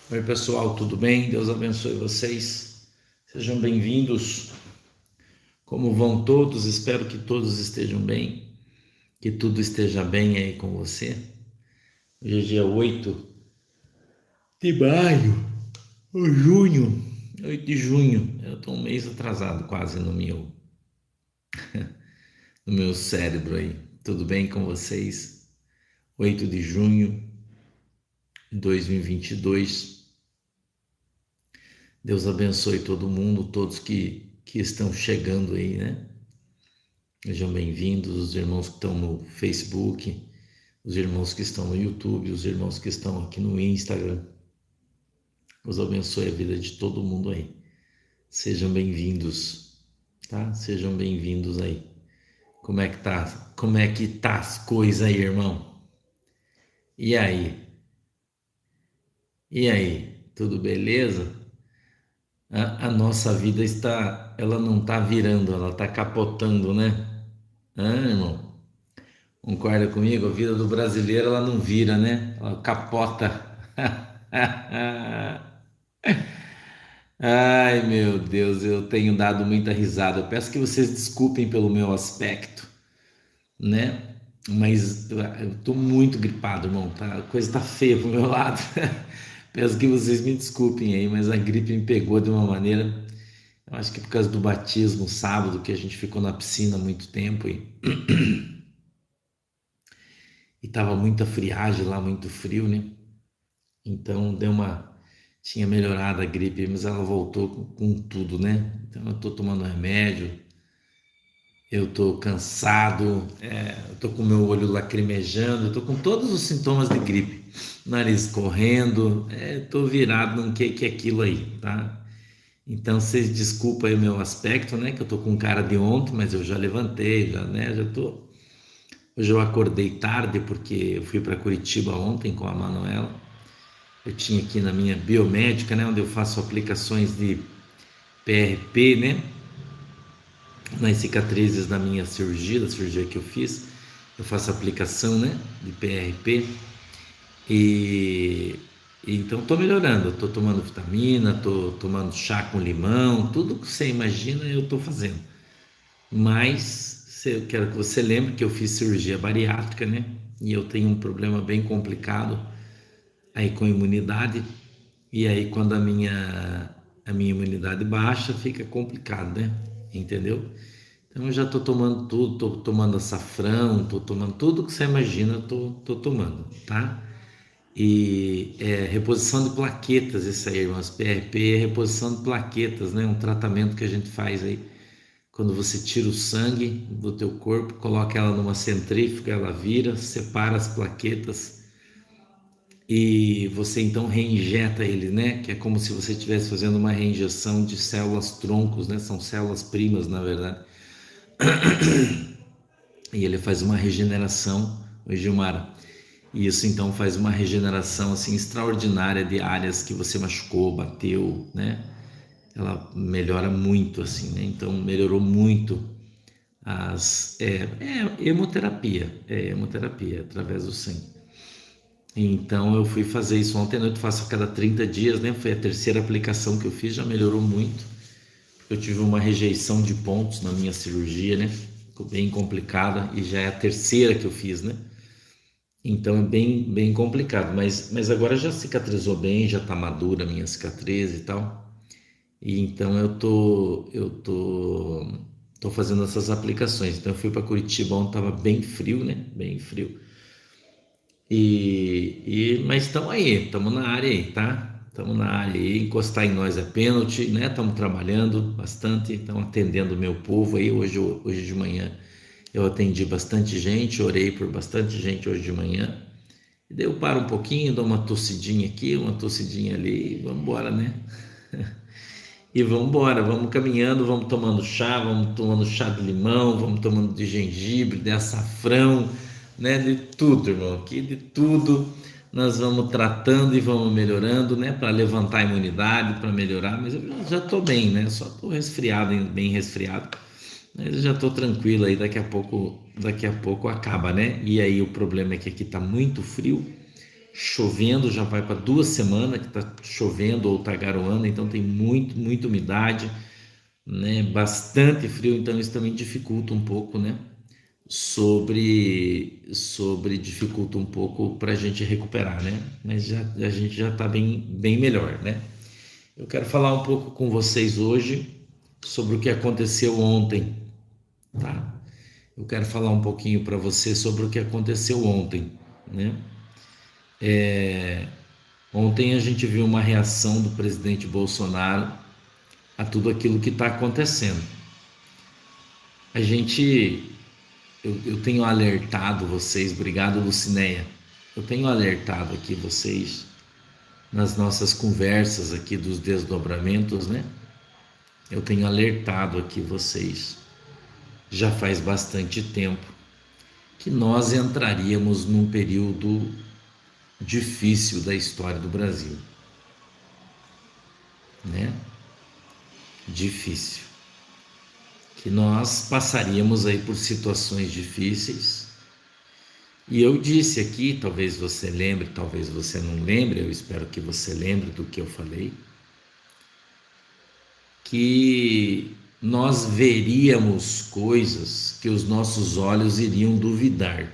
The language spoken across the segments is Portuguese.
Oi, pessoal, tudo bem? Deus abençoe vocês. Sejam bem-vindos. Como vão todos? Espero que todos estejam bem, que tudo esteja bem aí com você. Hoje é dia 8 de maio, ou junho, 8 de junho. Eu estou um mês atrasado quase no meu cérebro aí. Tudo bem com vocês? 8 de junho de 2022. Deus abençoe todo mundo, todos que estão chegando aí, né? Sejam bem-vindos, os irmãos que estão no Facebook, os irmãos que estão no YouTube, os irmãos que estão aqui no Instagram. Deus abençoe a vida de todo mundo aí. Sejam bem-vindos, tá? Sejam bem-vindos aí. Como é que tá? Como é que tá as coisas aí, irmão? E aí? E aí? Tudo beleza? A nossa vida ela não tá virando, ela tá capotando, né? Irmão? Concorda comigo? A vida do brasileiro ela não vira, né? Ela capota. Ai, meu Deus, eu tenho dado muita risada. Eu peço que vocês desculpem pelo meu aspecto, né? Mas eu tô muito gripado, irmão. Tá? A coisa tá feia pro meu lado. Peço que vocês me desculpem aí, mas a gripe me pegou de uma maneira. Eu acho que por causa do batismo sábado, que a gente ficou na piscina há muito tempo e tava muita friagem lá, muito frio, né? Então tinha melhorado a gripe, mas ela voltou com tudo, né? Então eu tô tomando remédio, eu tô cansado, eu tô com meu olho lacrimejando, eu tô com todos os sintomas de gripe, nariz correndo, tô virado num que é aquilo aí, tá? Então vocês desculpem aí o meu aspecto, né? Que eu tô com cara de ontem, mas eu já levantei, já, né? Já tô. Hoje eu acordei tarde porque eu fui para Curitiba ontem com a Manuela. Eu tinha aqui na minha biomédica, né, onde eu faço aplicações de PRP, né, nas cicatrizes da minha cirurgia, da cirurgia que eu fiz. Eu faço aplicação, né, de PRP e então estou melhorando. Estou tomando vitamina, estou tomando chá com limão, tudo que você imagina eu estou fazendo. Mas eu quero que você lembre que eu fiz cirurgia bariátrica, né, e eu tenho um problema bem complicado aí com a imunidade. E aí quando a minha imunidade baixa, fica complicado, né? Entendeu? Então eu já tô tomando tudo, tô tomando açafrão, tô tomando tudo que você imagina, tô tomando, tá? E reposição de plaquetas, isso aí, irmãos. PRP é reposição de plaquetas, né? Um tratamento que a gente faz aí quando você tira o sangue do teu corpo, coloca ela numa centrífuga, ela vira, separa as plaquetas e você então reinjeta ele, né? Que é como se você estivesse fazendo uma reinjeção de células troncos, né? São células primas, na verdade. E ele faz uma regeneração, o Gilmar. E isso então faz uma regeneração assim extraordinária de áreas que você machucou, bateu, né? Ela melhora muito assim, né? Então melhorou muito hemoterapia através do sangue. Então eu fui fazer isso ontem à noite, faço a cada 30 dias, né? Foi a terceira aplicação que eu fiz, já melhorou muito. Eu tive uma rejeição de pontos na minha cirurgia, né? Ficou bem complicada e já é a terceira que eu fiz, né? Então é bem complicado, mas agora já cicatrizou bem, já tá madura a minha cicatriz e tal. E então eu tô fazendo essas aplicações. Então eu fui para Curitiba ontem, tava bem frio, né? Bem frio. Mas estamos aí, estamos na área aí, tá? Estamos na área aí, encostar em nós é pênalti, né? Estamos trabalhando bastante, estamos atendendo o meu povo aí. Hoje de manhã eu atendi bastante gente, orei por bastante gente hoje de manhã. E daí eu paro um pouquinho, dou uma tossidinha aqui, uma tossidinha ali e vamos embora, né? E vamos embora, vamos caminhando, vamos tomando chá de limão, vamos tomando de gengibre, de açafrão, né? De tudo, irmão, aqui de tudo nós vamos tratando e vamos melhorando, né? Para levantar a imunidade, para melhorar, mas eu já estou bem, né? Só estou resfriado, bem resfriado, mas eu já estou tranquilo aí, daqui a pouco acaba, né? E aí o problema é que aqui está muito frio, chovendo, já vai para 2 semanas que está chovendo ou está garoando, então tem muita umidade, né? Bastante frio, então isso também dificulta um pouco, né? Sobre dificulta um pouco para a gente recuperar, né? Mas a gente já está bem melhor, né? Eu quero falar um pouco com vocês hoje sobre o que aconteceu ontem, tá? Eu quero falar um pouquinho para você sobre o que aconteceu ontem, né? Ontem a gente viu uma reação do presidente Bolsonaro a tudo aquilo que está acontecendo. A gente, eu tenho alertado vocês, obrigado Lucinéia, eu tenho alertado aqui vocês nas nossas conversas aqui dos desdobramentos, né? Eu tenho alertado aqui vocês já faz bastante tempo que nós entraríamos num período difícil da história do Brasil, né? Difícil. Que nós passaríamos aí por situações difíceis. E eu disse aqui, talvez você lembre, talvez você não lembre, eu espero que você lembre do que eu falei, que nós veríamos coisas que os nossos olhos iriam duvidar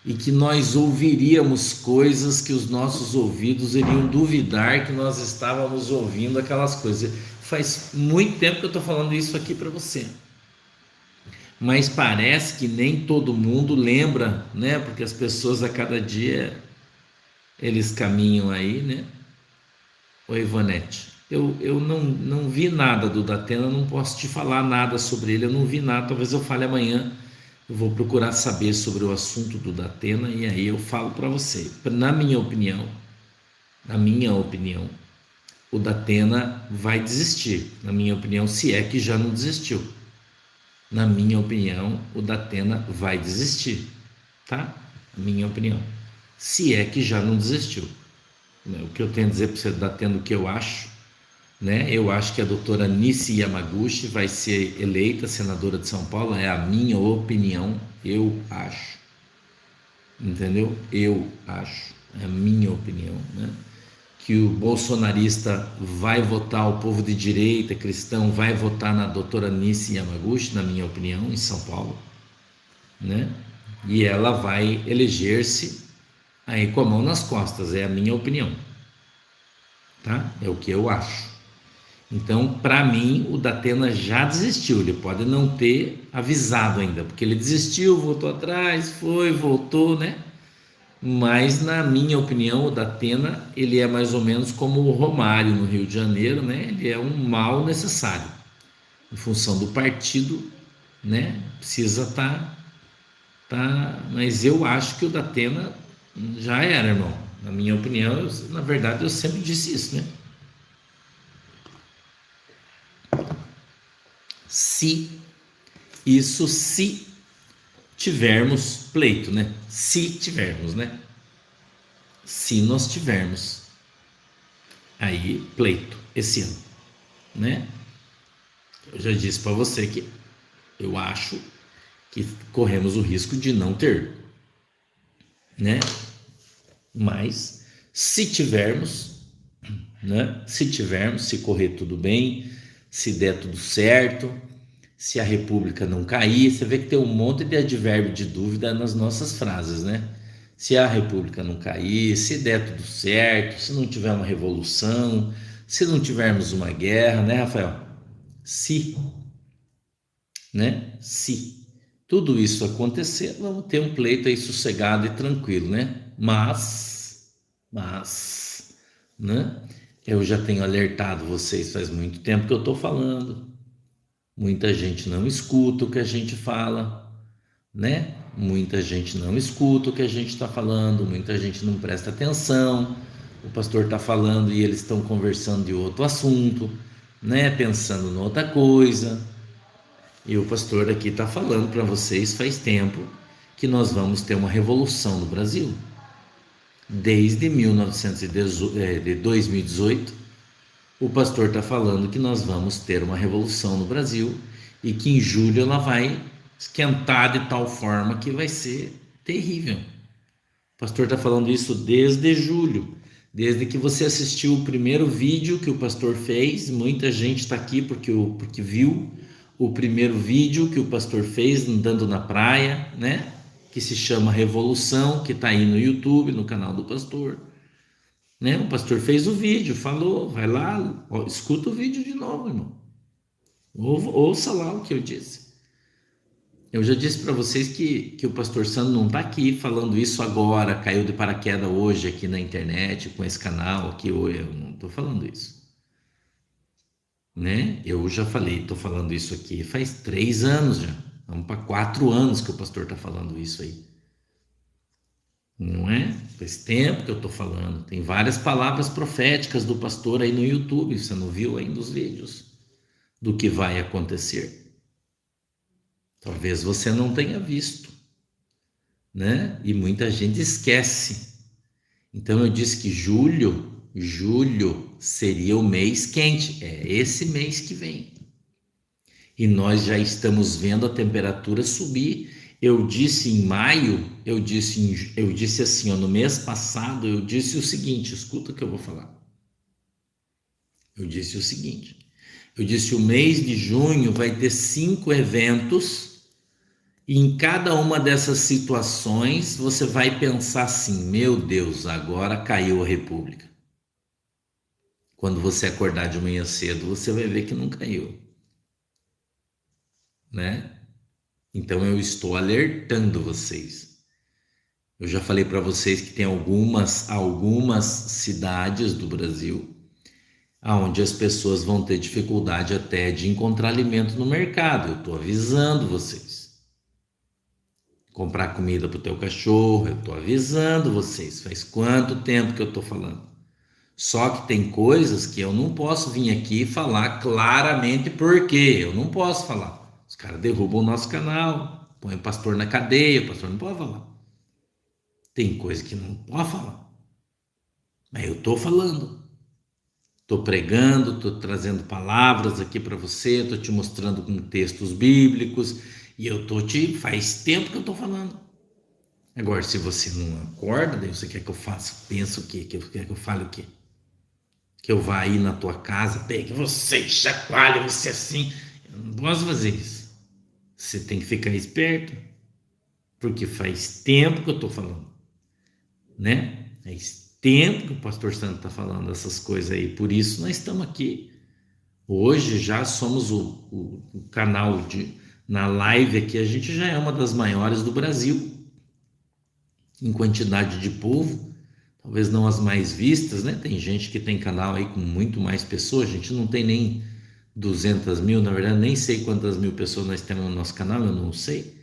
e que nós ouviríamos coisas que os nossos ouvidos iriam duvidar que nós estávamos ouvindo aquelas coisas. Faz muito tempo que eu estou falando isso aqui para você, mas parece que nem todo mundo lembra, né? Porque as pessoas a cada dia eles caminham aí, né? Oi, Ivanete. Eu não vi nada do Datena, não posso te falar nada sobre ele, eu não vi nada, talvez eu fale amanhã, eu vou procurar saber sobre o assunto do Datena e aí eu falo para você. Na minha opinião, o Datena vai desistir, na minha opinião, se é que já não desistiu. Na minha opinião, o Datena vai desistir, tá? Minha opinião, se é que já não desistiu. O que eu tenho a dizer para você, Datena, o que eu acho, né? Eu acho que a doutora Nishi Yamaguchi vai ser eleita senadora de São Paulo, é a minha opinião, eu acho, entendeu? Eu acho, é a minha opinião, né? Que o bolsonarista vai votar, o povo de direita cristão vai votar na doutora Nishi Yamaguchi, na minha opinião, em São Paulo, né? E ela vai eleger-se aí com a mão nas costas, é a minha opinião, tá? É o que eu acho. Então, para mim, o Datena já desistiu, ele pode não ter avisado ainda, porque ele desistiu, voltou atrás, foi, voltou, né? Mas, na minha opinião, o Datena, ele é mais ou menos como o Romário no Rio de Janeiro, né? Ele é um mal necessário, em função do partido, né? Precisa mas eu acho que o Datena já era, irmão. Na minha opinião, na verdade, eu sempre disse isso, né? Se tivermos pleito, né? Se tivermos, né? Se nós tivermos aí pleito esse ano, né? Eu já disse para você que eu acho que corremos o risco de não ter, né? Mas se tivermos, né? Se correr tudo bem, se der tudo certo, se a República não cair, você vê que tem um monte de advérbio de dúvida nas nossas frases, né? Se a República não cair, se der tudo certo, se não tiver uma revolução, se não tivermos uma guerra, né, Rafael? Se, né? Se tudo isso acontecer, vamos ter um pleito aí sossegado e tranquilo, né? Mas, né? Eu já tenho alertado vocês faz muito tempo que eu estou falando. Muita gente não escuta o que a gente fala, né? Muita gente não escuta o que a gente está falando, muita gente não presta atenção. O pastor está falando e eles estão conversando de outro assunto, né? Pensando em outra coisa. E o pastor aqui está falando para vocês faz tempo que nós vamos ter uma revolução no Brasil. Desde 2018, o pastor está falando que nós vamos ter uma revolução no Brasil e que em julho ela vai esquentar de tal forma que vai ser terrível. O pastor está falando isso desde julho, desde que você assistiu o primeiro vídeo que o pastor fez. Muita gente está aqui porque viu o primeiro vídeo que o pastor fez andando na praia, né? Que se chama Revolução, que está aí no YouTube, no canal do pastor, né? O pastor fez o vídeo, falou, vai lá, escuta o vídeo de novo, irmão. Ouça lá o que eu disse. Eu já disse para vocês que o pastor Sandro não está aqui falando isso agora, caiu de paraquedas hoje aqui na internet, com esse canal aqui, eu não estou falando isso, né? Eu já falei, estou falando isso aqui faz 3 anos já, vamos para 4 anos que o pastor está falando isso aí, não é? Faz tempo que eu estou falando, tem várias palavras proféticas do pastor aí no YouTube, você não viu ainda os vídeos do que vai acontecer. Talvez você não tenha visto, né? E muita gente esquece. Então eu disse que julho seria o mês quente, é esse mês que vem. E nós já estamos vendo a temperatura subir. Eu disse em maio, eu disse assim, ó, no mês passado, eu disse o seguinte, escuta o que eu vou falar. Eu disse o seguinte, eu disse o mês de junho vai ter 5 eventos. E em cada uma dessas situações, você vai pensar assim, meu Deus, agora caiu a República. Quando você acordar de manhã cedo, você vai ver que não caiu, né? Então eu estou alertando vocês. Eu já falei para vocês que tem algumas cidades do Brasil onde as pessoas vão ter dificuldade até de encontrar alimento no mercado. Eu estou avisando vocês. Comprar comida para o teu cachorro, eu estou avisando vocês, faz quanto tempo que eu estou falando. Só que tem coisas que eu não posso vir aqui e falar claramente por quê, eu não posso falar. Os caras derrubam o nosso canal, põem o pastor na cadeia, o pastor não pode falar. Tem coisa que não pode falar, mas eu estou falando. Estou pregando, estou trazendo palavras aqui para você, estou te mostrando com textos bíblicos, e faz tempo que eu estou falando. Agora, se você não acorda, daí você quer que eu faça, pensa o quê? Quer que eu fale o quê? Que eu vá aí na tua casa, pegue você, chacoalhe você assim. Eu não posso fazer isso. Você tem que ficar esperto, porque faz tempo que eu estou falando, né? Faz tempo que o pastor Santo está falando essas coisas aí, por isso nós estamos aqui. Hoje já somos o canal na live aqui, a gente já é uma das maiores do Brasil em quantidade de povo, talvez não as mais vistas, né? Tem gente que tem canal aí com muito mais pessoas, a gente não tem nem 200 mil, na verdade nem sei quantas mil pessoas nós temos no nosso canal, eu não sei,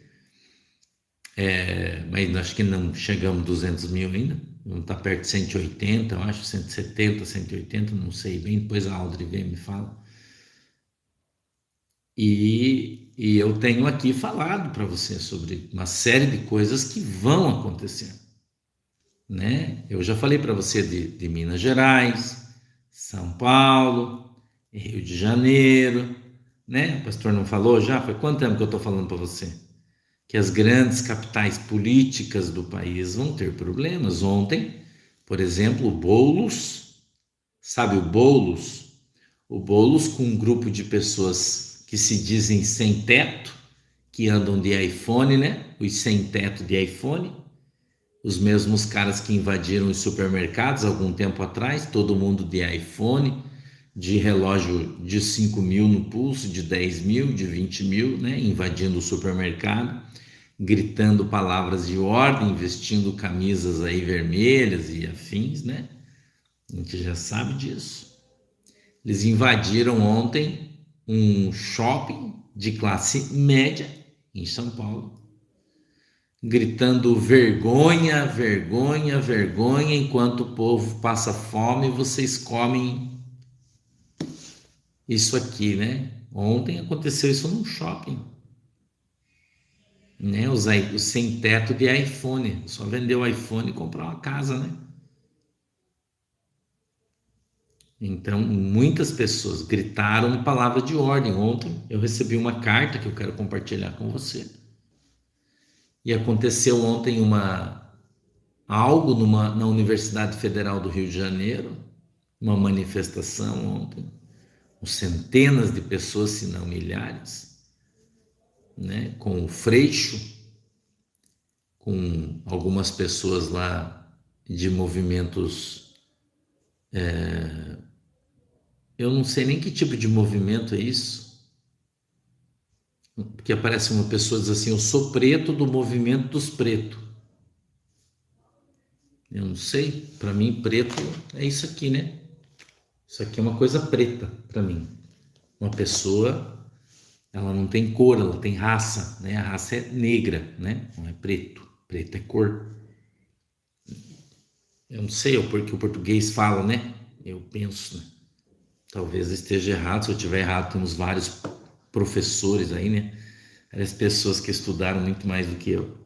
mas acho que não chegamos a 200 mil ainda, não está perto de 180, eu acho, 170, 180, não sei bem, depois a Audrey vem e me fala. E eu tenho aqui falado para você sobre uma série de coisas que vão acontecer, né? Eu já falei para você de Minas Gerais, São Paulo, Rio de Janeiro, né? O pastor não falou já? Faz quanto tempo que eu estou falando para você? Que as grandes capitais políticas do país vão ter problemas. Ontem, por exemplo, o Boulos, sabe o Boulos? O Boulos com um grupo de pessoas que se dizem sem teto, que andam de iPhone, né? Os sem teto de iPhone, os mesmos caras que invadiram os supermercados algum tempo atrás, todo mundo de iPhone, de relógio de 5 mil no pulso, de 10 mil, de 20 mil, né? Invadindo o supermercado, gritando palavras de ordem, vestindo camisas aí vermelhas e afins, né? A gente já sabe disso. Eles invadiram ontem um shopping de classe média em São Paulo, gritando vergonha, vergonha, vergonha, enquanto o povo passa fome, vocês comem isso aqui, né? Ontem aconteceu isso num shopping, né? Os sem teto de iPhone, só vendeu iPhone e comprar uma casa, né? Então, muitas pessoas gritaram palavra de ordem. Ontem eu recebi uma carta que eu quero compartilhar com você. E aconteceu ontem algo na Universidade Federal do Rio de Janeiro, uma manifestação ontem, com centenas de pessoas, se não milhares, né, com o Freixo, com algumas pessoas lá de movimentos, eu não sei nem que tipo de movimento é isso, porque aparece uma pessoa diz assim, eu sou preto do movimento dos pretos. Eu não sei, para mim preto é isso aqui, né? Isso aqui é uma coisa preta para mim. Uma pessoa, ela não tem cor, ela tem raça, né? A raça é negra, né? Não é preto. Preto é cor. Eu não sei, é porque o português fala, né? Eu penso, né? Talvez esteja errado. Se eu estiver errado, temos vários professores aí, né? As pessoas que estudaram muito mais do que eu.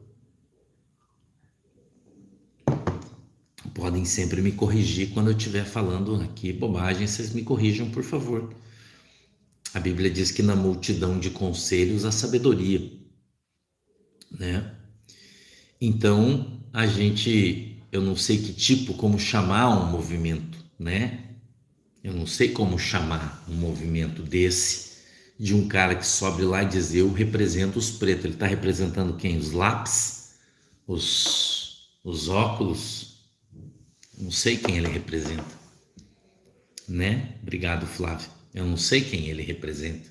Podem sempre me corrigir quando eu estiver falando aqui bobagem, vocês me corrijam, por favor. A Bíblia diz que na multidão de conselhos há sabedoria, né? Então, eu não sei que tipo, como chamar um movimento, né? Eu não sei como chamar um movimento desse, de um cara que sobe lá e diz, eu represento os pretos. Ele está representando quem? Os lápis? Os óculos? Não sei quem ele representa, né? Obrigado, Flávio. Eu não sei quem ele representa.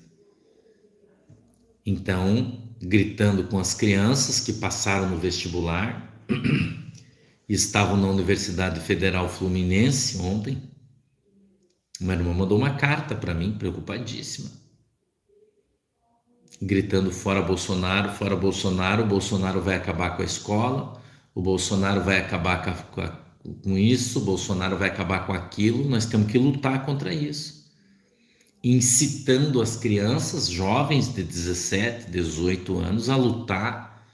Então, gritando com as crianças que passaram no vestibular e estavam na Universidade Federal Fluminense ontem, uma irmã mandou uma carta para mim, preocupadíssima, gritando fora Bolsonaro, o Bolsonaro vai acabar com a escola, o Bolsonaro vai acabar com isso, o Bolsonaro vai acabar com aquilo, nós temos que lutar contra isso. Incitando as crianças, jovens de 17, 18 anos, a lutar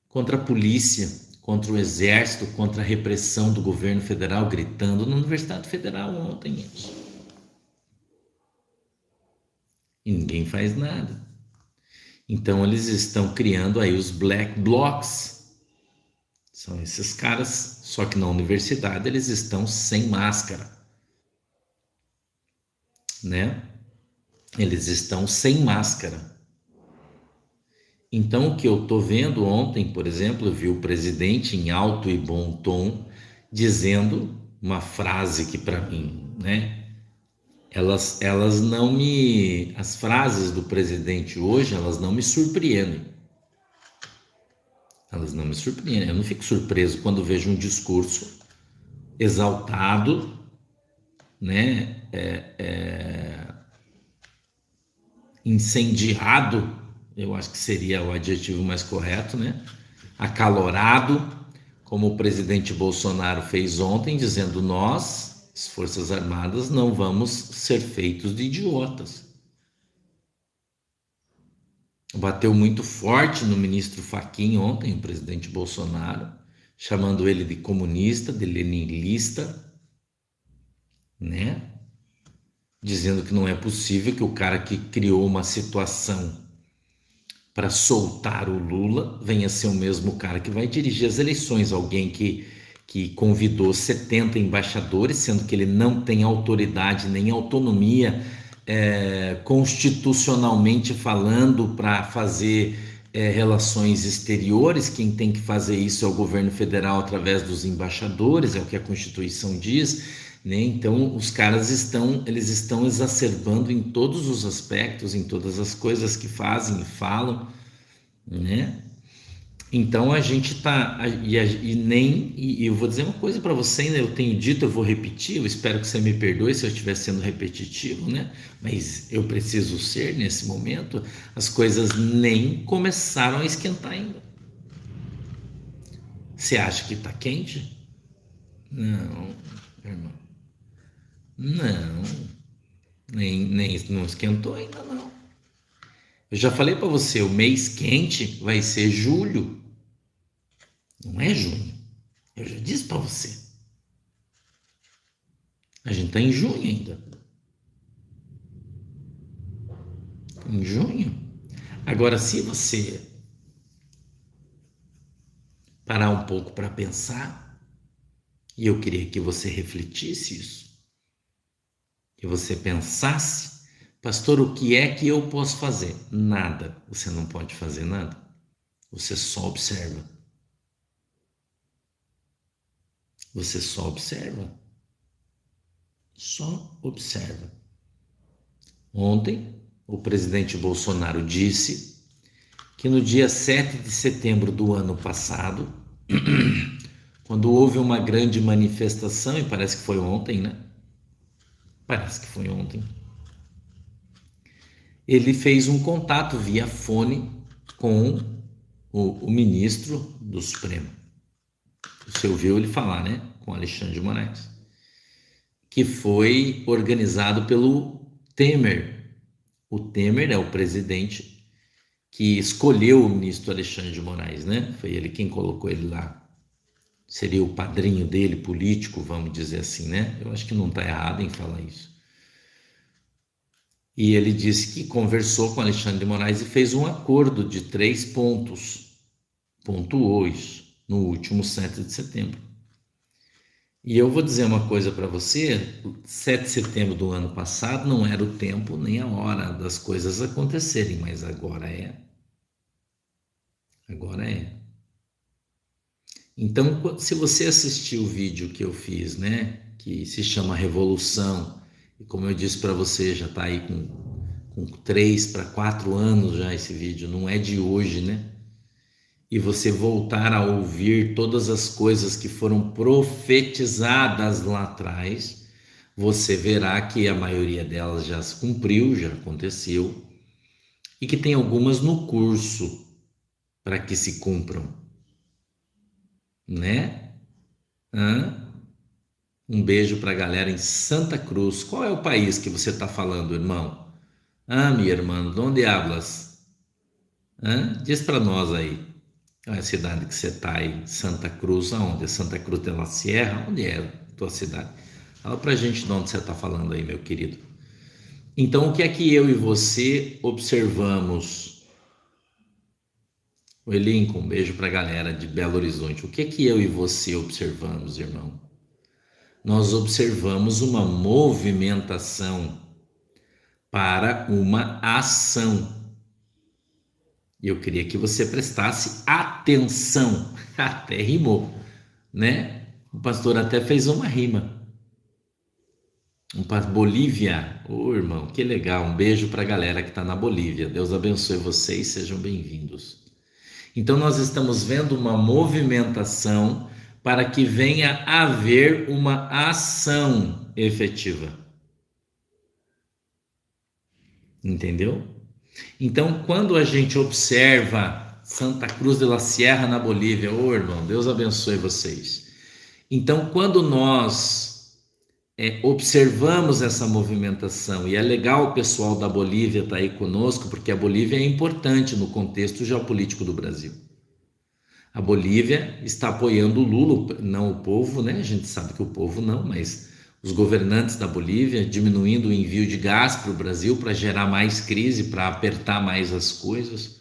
contra a polícia, contra o exército, contra a repressão do governo federal, gritando na Universidade Federal ontem isso. E ninguém faz nada. Então eles estão criando aí os Black Blocs. São esses caras, só que na universidade eles estão sem máscara, né? Eles estão sem máscara. Então, o que eu estou vendo ontem, por exemplo, eu vi o presidente em alto e bom tom dizendo uma frase que para mim, né? Elas não me... As frases do presidente hoje, elas não me surpreendem. Elas não me surpreendem. Eu não fico surpreso quando vejo um discurso exaltado, né? Incendiado, eu acho que seria o adjetivo mais correto, né? Acalorado, como o presidente Bolsonaro fez ontem, dizendo nós, as Forças Armadas, não vamos ser feitos de idiotas. Bateu muito forte no ministro Fachin ontem, o presidente Bolsonaro, chamando ele de comunista, de leninista, né? Dizendo que não é possível que o cara que criou uma situação para soltar o Lula venha ser o mesmo cara que vai dirigir as eleições, alguém que convidou 70 embaixadores, sendo que ele não tem autoridade nem autonomia constitucionalmente falando para fazer relações exteriores. Quem tem que fazer isso é o governo federal através dos embaixadores, é o que a Constituição diz, né? Então os caras eles estão exacerbando em todos os aspectos, em todas as coisas que fazem e falam, né? Então a gente tá e eu vou dizer uma coisa para você, né? Eu tenho dito, eu vou repetir, eu espero que você me perdoe se eu estiver sendo repetitivo, né? Mas eu preciso ser nesse momento. As coisas nem começaram a esquentar ainda. Você acha que tá quente? Não, irmão. Não, nem não esquentou ainda não. Eu já falei para você, o mês quente vai ser julho, não é junho. Eu já disse para você. A gente tá em junho ainda. Em junho. Agora, se você parar um pouco para pensar, E eu queria que você refletisse isso, que você pensasse, pastor, o que é que eu posso fazer? Nada, você não pode fazer nada, você só observa. Você só observa. Só observa. Ontem, o presidente Bolsonaro disse que no dia 7 de setembro do ano passado, quando houve uma grande manifestação, e parece que foi ontem, né? Parece que foi ontem. Ele fez um contato via fone com o ministro do Supremo. Você ouviu ele falar, né? Com Alexandre de Moraes. Que foi organizado pelo Temer. O Temer é o presidente que escolheu o ministro Alexandre de Moraes, né? Foi ele quem colocou ele lá. Seria o padrinho dele, político, vamos dizer assim, né? Eu acho que não está errado em falar isso. E ele disse que conversou com Alexandre de Moraes e fez um acordo de 3 pontos. Pontuou isso no último 7 de setembro. E eu vou dizer uma coisa para você, 7 de setembro do ano passado não era o tempo nem a hora das coisas acontecerem, mas agora é. Agora é. Então, se você assistiu o vídeo que eu fiz, né, que se chama Revolução, e como eu disse para você, já está aí com 3 para 4 anos já esse vídeo, não é de hoje, né? E você voltar a ouvir todas as coisas que foram profetizadas lá atrás, você verá que a maioria delas já se cumpriu, já aconteceu, e que tem algumas no curso para que se cumpram, né? Um beijo para a galera em Santa Cruz. Qual é o país que você está falando, irmão? Minha irmã, de onde hablas? Diz para nós aí. A cidade que você está aí, Santa Cruz, aonde? Santa Cruz de la Sierra? Onde é a tua cidade? Fala pra gente de onde você está falando aí, meu querido. Então, o que é que eu e você observamos? Oi, Lincoln, um beijo pra galera de Belo Horizonte. O que é que eu e você observamos, irmão? Nós observamos uma movimentação para uma ação. E eu queria que você prestasse atenção. Até rimou, né? O pastor até fez uma rima. Bolívia. Ô, irmão, que legal. Um beijo para a galera que está na Bolívia. Deus abençoe vocês, sejam bem-vindos. Então, nós estamos vendo uma movimentação para que venha a haver uma ação efetiva. Entendeu? Então, quando a gente observa Santa Cruz de la Sierra na Bolívia, ô irmão, Deus abençoe vocês. Então, quando nós observamos essa movimentação, e é legal o pessoal da Bolívia estar aí conosco, porque a Bolívia é importante no contexto geopolítico do Brasil. A Bolívia está apoiando o Lula, não o povo, né? A gente sabe que o povo não, mas os governantes da Bolívia diminuindo o envio de gás para o Brasil para gerar mais crise, para apertar mais as coisas.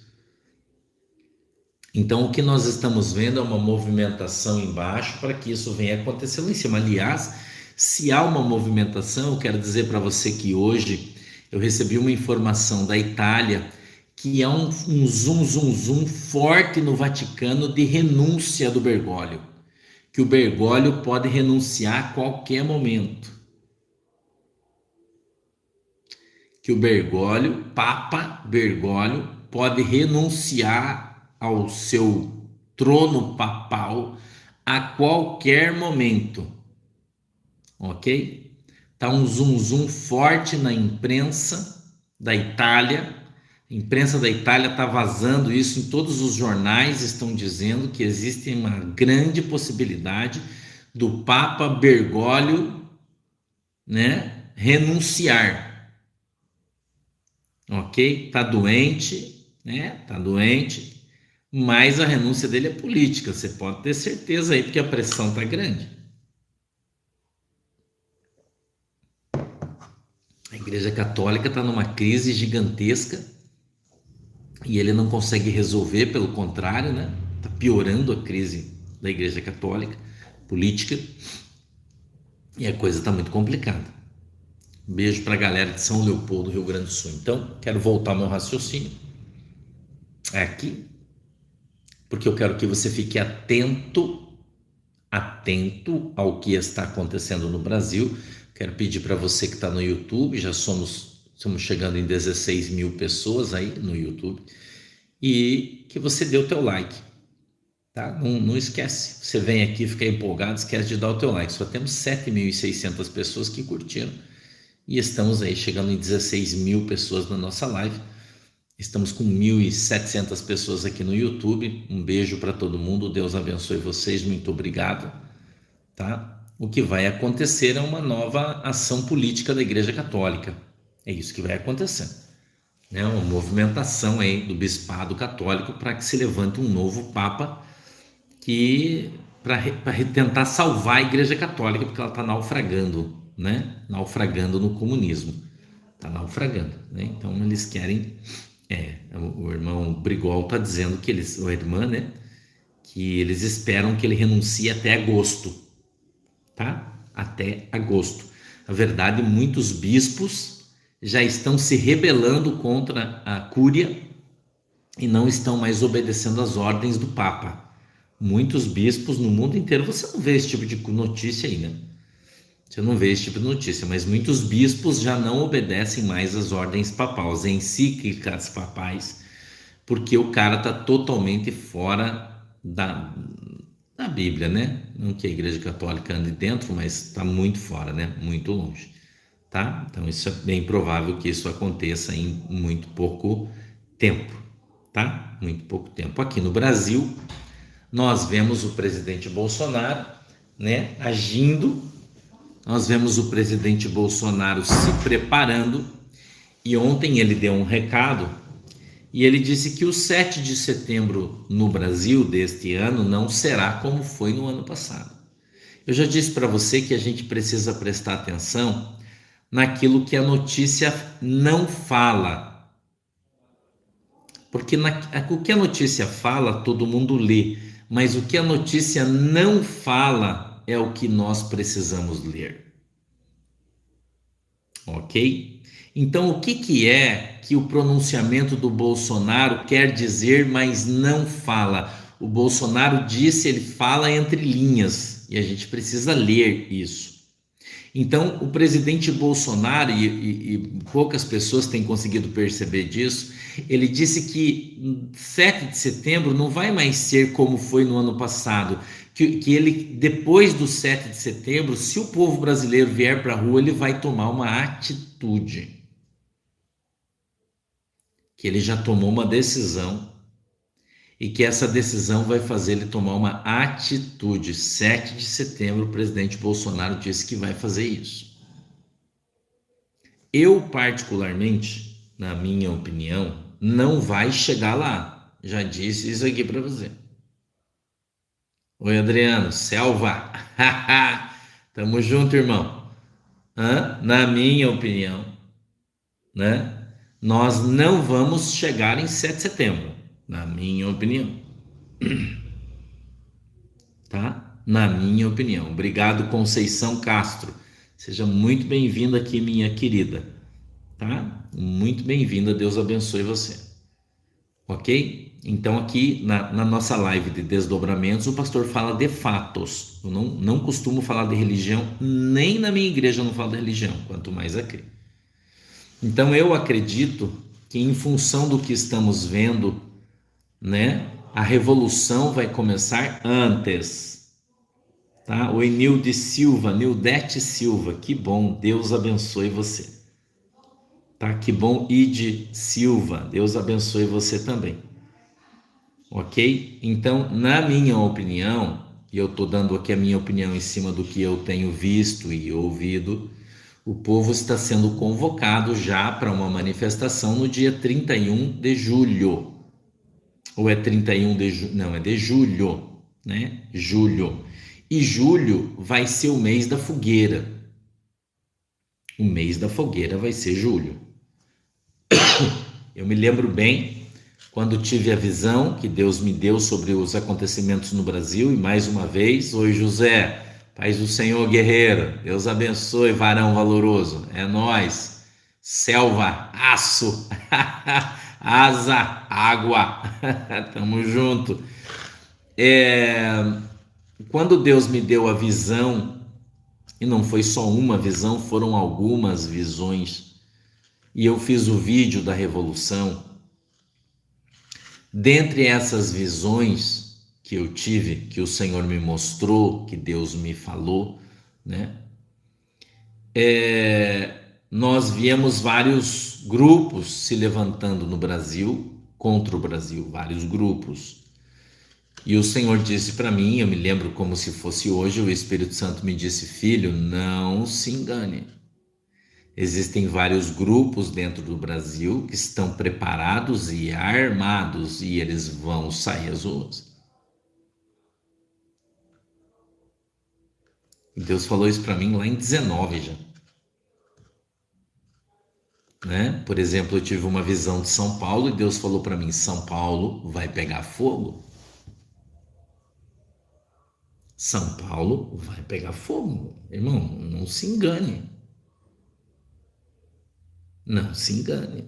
Então, o que nós estamos vendo é uma movimentação embaixo para que isso venha acontecer lá em cima. Aliás, se há uma movimentação, eu quero dizer para você que hoje eu recebi uma informação da Itália que há um zoom forte no Vaticano de renúncia do Bergoglio, que o Bergoglio pode renunciar a qualquer momento. Que o Bergoglio, Papa Bergoglio, pode renunciar ao seu trono papal a qualquer momento. Ok? Tá um zoom forte na imprensa da Itália. A imprensa da Itália está vazando isso em todos os jornais, estão dizendo que existe uma grande possibilidade do Papa Bergoglio, né, renunciar. Ok? Está doente, né? Está doente, mas a renúncia dele é política, você pode ter certeza aí, porque a pressão está grande. A Igreja Católica está numa crise gigantesca e ele não consegue resolver, pelo contrário, né? Está piorando a crise da Igreja Católica, política. E a coisa está muito complicada. Beijo para a galera de São Leopoldo, Rio Grande do Sul. Então, quero voltar ao meu raciocínio aqui, porque eu quero que você fique atento ao que está acontecendo no Brasil. Quero pedir para você que está no YouTube, já estamos chegando em 16 mil pessoas aí no YouTube, e que você dê o teu like, tá? Não esquece, você vem aqui, fica empolgado, esquece de dar o teu like. Só temos 7.600 pessoas que curtiram e estamos aí chegando em 16 mil pessoas na nossa live. Estamos com 1.700 pessoas aqui no YouTube. Um beijo para todo mundo, Deus abençoe vocês, muito obrigado, tá? O que vai acontecer é uma nova ação política da Igreja Católica, é isso que vai acontecer, né? Uma movimentação aí do Bispado Católico para que se levante um novo Papa para tentar salvar a Igreja Católica, porque ela está naufragando, né? Naufragando no comunismo, está naufragando, né? Então eles querem... o irmão Brigol está dizendo que eles, a irmã, né, que eles esperam que ele renuncie até agosto, tá? Até agosto. Na verdade, muitos bispos já estão se rebelando contra a cúria e não estão mais obedecendo às ordens do Papa. Muitos bispos no mundo inteiro, você não vê esse tipo de notícia aí, né? Você não vê esse tipo de notícia, mas muitos bispos já não obedecem mais às ordens papais, encíclicas papais, porque o cara está totalmente fora da Bíblia, né? Não que a Igreja Católica ande dentro, mas está muito fora, né? Muito longe, tá? Então isso é bem provável que isso aconteça em muito pouco tempo, tá? Muito pouco tempo. Aqui no Brasil, nós vemos o presidente Bolsonaro, né, agindo. Nós vemos o presidente Bolsonaro se preparando, e ontem ele deu um recado e ele disse que o 7 de setembro no Brasil deste ano não será como foi no ano passado. Eu já disse para você que a gente precisa prestar atenção naquilo que a notícia não fala, porque o que a notícia fala todo mundo lê, mas o que a notícia não fala é o que nós precisamos ler, ok? Então, o que é que o pronunciamento do Bolsonaro quer dizer, mas não fala? O Bolsonaro disse, ele fala entre linhas, e a gente precisa ler isso. Então, o presidente Bolsonaro, e poucas pessoas têm conseguido perceber disso, ele disse que 7 de setembro não vai mais ser como foi no ano passado, que ele, depois do 7 de setembro, se o povo brasileiro vier para a rua, ele vai tomar uma atitude. Que ele já tomou uma decisão e que essa decisão vai fazer ele tomar uma atitude. 7 de setembro, o presidente Bolsonaro disse que vai fazer isso. Eu, particularmente, na minha opinião, não vai chegar lá. Já disse isso aqui para você. Oi, Adriano, Selva. Tamo junto, irmão. Na minha opinião, né? Nós não vamos chegar em 7 de setembro, na minha opinião. Tá? Na minha opinião. Obrigado, Conceição Castro. Seja muito bem-vinda aqui, minha querida. Tá? Muito bem-vinda, Deus abençoe você. Ok? Então aqui na nossa live de desdobramentos, o pastor fala de fatos. Eu não costumo falar de religião, nem na minha igreja eu não falo de religião, quanto mais aqui. Então eu acredito que em função do que estamos vendo, né, a revolução vai começar antes, tá? Oi, Nildete Silva, que bom, Deus abençoe você, tá? Que bom, Ide Silva, Deus abençoe você também, ok? Então, na minha opinião, e eu tô dando aqui a minha opinião em cima do que eu tenho visto e ouvido, o povo está sendo convocado já para uma manifestação no dia 31 de julho. Ou é 31 de julho? Não, é de julho, né? Julho. E julho vai ser o mês da fogueira. O mês da fogueira vai ser julho. Eu me lembro bem quando tive a visão que Deus me deu sobre os acontecimentos no Brasil, e mais uma vez, oi José, Paz do Senhor, guerreiro. Deus abençoe, varão valoroso. É nós. Selva, aço, asa, água. Tamo junto. Quando Deus me deu a visão, e não foi só uma visão, foram algumas visões, e eu fiz o vídeo da revolução. Dentre essas visões que eu tive, que o Senhor me mostrou, que Deus me falou, né? Nós víamos vários grupos se levantando no Brasil, contra o Brasil, vários grupos. E o Senhor disse para mim, eu me lembro como se fosse hoje, o Espírito Santo me disse: filho, não se engane. Existem vários grupos dentro do Brasil que estão preparados e armados e eles vão sair às ruas. E Deus falou isso para mim lá em 19 já. Né? Por exemplo, eu tive uma visão de São Paulo e Deus falou para mim: São Paulo vai pegar fogo. São Paulo vai pegar fogo. Irmão, não se engane. Não se engane.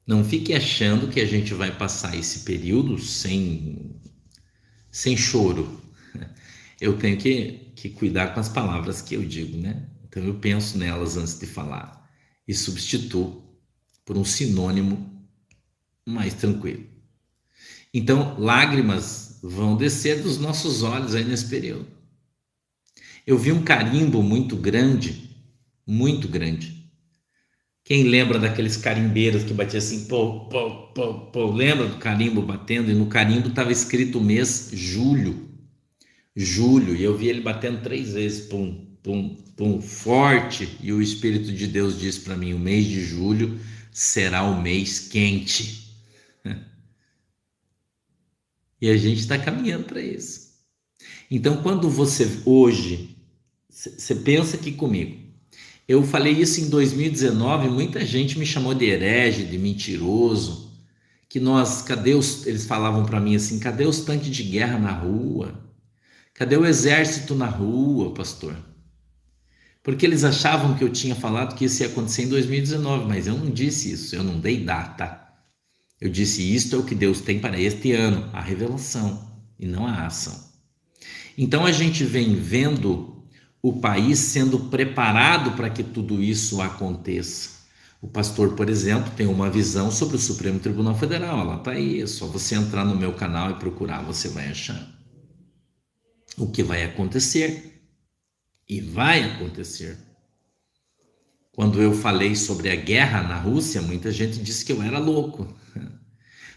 Não fique achando que a gente vai passar esse período sem choro. Eu tenho que cuidar com as palavras que eu digo, né? Então eu penso nelas antes de falar e substituo por um sinônimo mais tranquilo. Então, lágrimas vão descer dos nossos olhos aí nesse período. Eu vi um carimbo muito grande, muito grande. Quem lembra daqueles carimbeiros que batia assim, pô, pô, pô, pô, lembra do carimbo batendo? E no carimbo estava escrito o mês julho. Julho, e eu vi ele batendo 3 vezes, pum, pum, pum, forte. E o Espírito de Deus disse para mim: o mês de julho será o mês quente. E a gente está caminhando para isso. Então, quando você hoje, você pensa aqui comigo, eu falei isso em 2019, muita gente me chamou de herege, de mentiroso, que cadê eles falavam para mim assim: cadê os tanques de guerra na rua? Cadê o exército na rua, pastor? Porque eles achavam que eu tinha falado que isso ia acontecer em 2019, mas eu não disse isso, eu não dei data. Eu disse: isto é o que Deus tem para este ano, a revelação e não a ação. Então a gente vem vendo o país sendo preparado para que tudo isso aconteça. O pastor, por exemplo, tem uma visão sobre o Supremo Tribunal Federal, ela está aí, é só você entrar no meu canal e procurar, você vai achar o que vai acontecer. E vai acontecer. Quando eu falei sobre a guerra na Rússia, muita gente disse que eu era louco.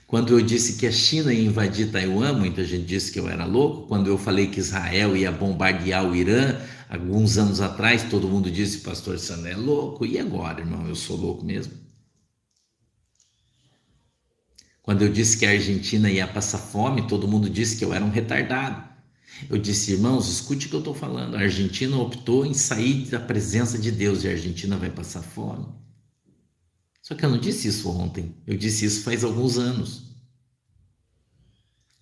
Quando eu disse que a China ia invadir Taiwan, muita gente disse que eu era louco. Quando eu falei que Israel ia bombardear o Irã, alguns anos atrás, todo mundo disse: pastor Sandro é louco. E agora, irmão, eu sou louco mesmo? Quando eu disse que a Argentina ia passar fome, todo mundo disse que eu era um retardado. Eu disse: irmãos, escute o que eu estou falando. A Argentina optou em sair da presença de Deus e a Argentina vai passar fome. Só que eu não disse isso ontem, eu disse isso faz alguns anos.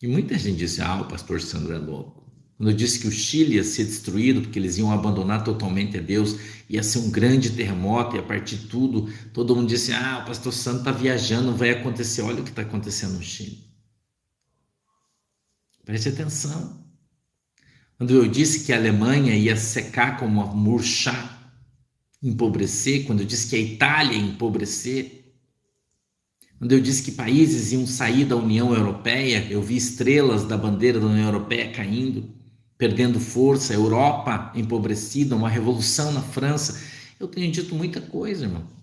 E muita gente disse: o pastor Sandro é louco. Quando eu disse que o Chile ia ser destruído porque eles iam abandonar totalmente a Deus, ia ser um grande terremoto, ia partir tudo, todo mundo disse: o pastor Sandro está viajando, não vai acontecer. Olha o que está acontecendo no Chile. Preste atenção. Quando eu disse que a Alemanha ia secar como murchar, empobrecer, quando eu disse que a Itália ia empobrecer, quando eu disse que países iam sair da União Europeia, eu vi estrelas da bandeira da União Europeia caindo, perdendo força, a Europa empobrecida, uma revolução na França. Eu tenho dito muita coisa, irmão.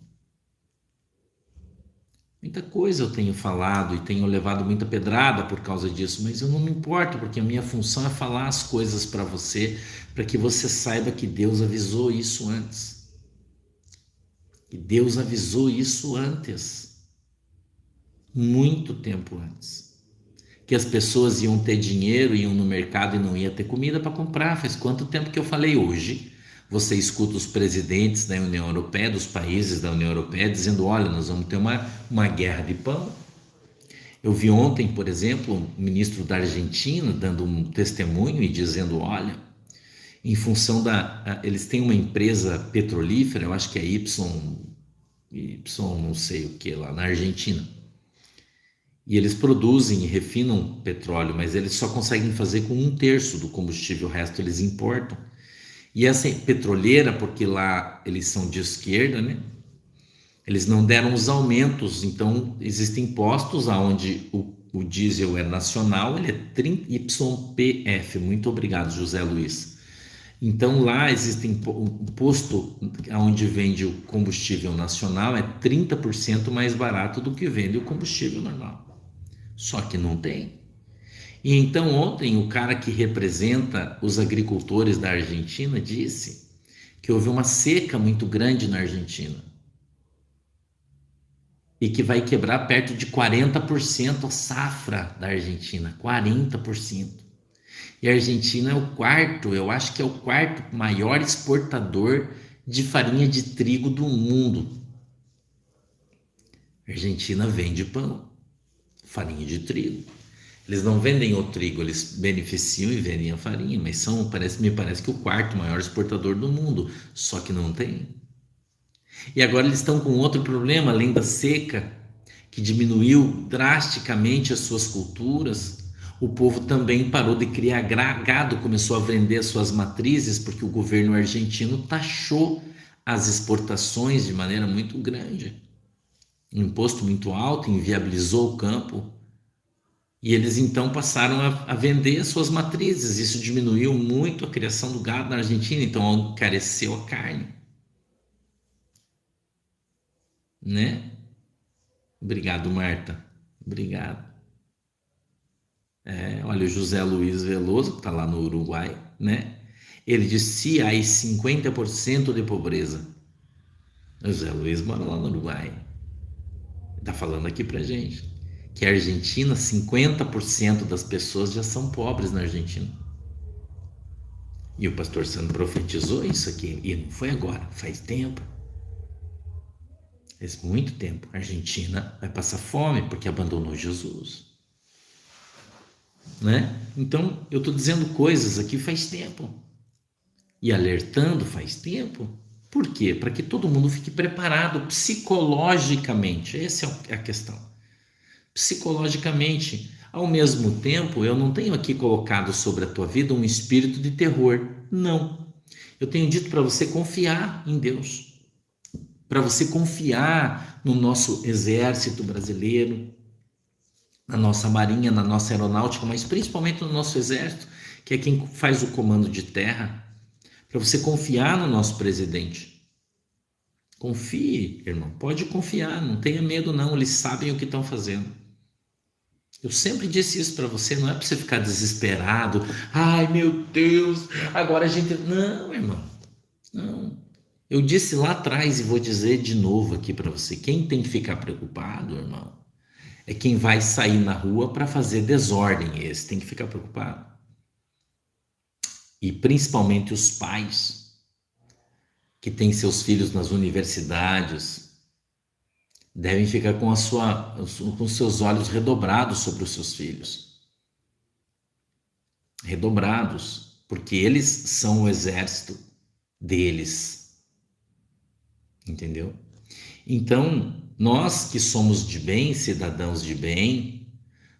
Muita coisa eu tenho falado e tenho levado muita pedrada por causa disso, mas eu não me importo, porque a minha função é falar as coisas para você, para que você saiba que Deus avisou isso antes. E Deus avisou isso antes. Muito tempo antes. Que as pessoas iam ter dinheiro, iam no mercado e não ia ter comida para comprar. Faz quanto tempo que eu falei? Hoje você escuta os presidentes da União Europeia, dos países da União Europeia, dizendo: olha, nós vamos ter uma guerra de pão. Eu vi ontem, por exemplo, o ministro da Argentina dando um testemunho e dizendo: olha, em função eles têm uma empresa petrolífera, eu acho que é Y não sei o que lá na Argentina. E eles produzem e refinam petróleo, mas eles só conseguem fazer com 1/3 do combustível, o resto eles importam. E essa petroleira, porque lá eles são de esquerda, né? Eles não deram os aumentos, então existem postos onde o diesel é nacional, ele é 30 YPF. Muito obrigado, José Luiz. Então lá existem um posto onde vende o combustível nacional é 30% mais barato do que vende o combustível normal. Só que não tem. E então ontem o cara que representa os agricultores da Argentina disse que houve uma seca muito grande na Argentina e que vai quebrar perto de 40% a safra da Argentina, 40%. E a Argentina é o quarto, eu acho que é o quarto maior exportador de farinha de trigo do mundo. A Argentina vende pão, farinha de trigo. Eles não vendem o trigo, eles beneficiam e vendem a farinha, mas me parece que o quarto maior exportador do mundo, só que não tem. E agora eles estão com outro problema, além da seca, que diminuiu drasticamente as suas culturas. O povo também parou de criar gado, começou a vender as suas matrizes, porque o governo argentino taxou as exportações de maneira muito grande. Um imposto muito alto, inviabilizou o campo. E eles então passaram a vender as suas matrizes. Isso diminuiu muito a criação do gado na Argentina, então encareceu a carne. Né? Obrigado, Marta. Obrigado. Olha, o José Luiz Veloso, que está lá no Uruguai, né? Ele disse: se há 50% de pobreza. O José Luiz mora lá no Uruguai. Está falando aqui pra gente que a Argentina, 50% das pessoas já são pobres na Argentina. E o pastor Sandro profetizou isso aqui, e não foi agora, faz tempo. Faz muito tempo. A Argentina vai passar fome porque abandonou Jesus. Né? Então, eu estou dizendo coisas aqui faz tempo. E alertando faz tempo. Por quê? Para que todo mundo fique preparado psicologicamente. Essa é a questão. Psicologicamente. Ao mesmo tempo, eu não tenho aqui colocado sobre a tua vida um espírito de terror. Não. Eu tenho dito para você confiar em Deus. Para você confiar no nosso exército brasileiro, na nossa marinha, na nossa aeronáutica, mas principalmente no nosso exército, que é quem faz o comando de terra. Para você confiar no nosso presidente. Confie, irmão, pode confiar, não tenha medo não, eles sabem o que estão fazendo. Eu sempre disse isso para você, não é para você ficar desesperado. Ai, meu Deus, agora a gente... Não, irmão, não. Eu disse lá atrás e vou dizer de novo aqui para você, quem tem que ficar preocupado, irmão, é quem vai sair na rua para fazer desordem, esse tem que ficar preocupado. E principalmente os pais que têm seus filhos nas universidades devem ficar com seus olhos redobrados sobre os seus filhos. Redobrados, porque eles são o exército deles. Entendeu? Então, nós que somos de bem, cidadãos de bem,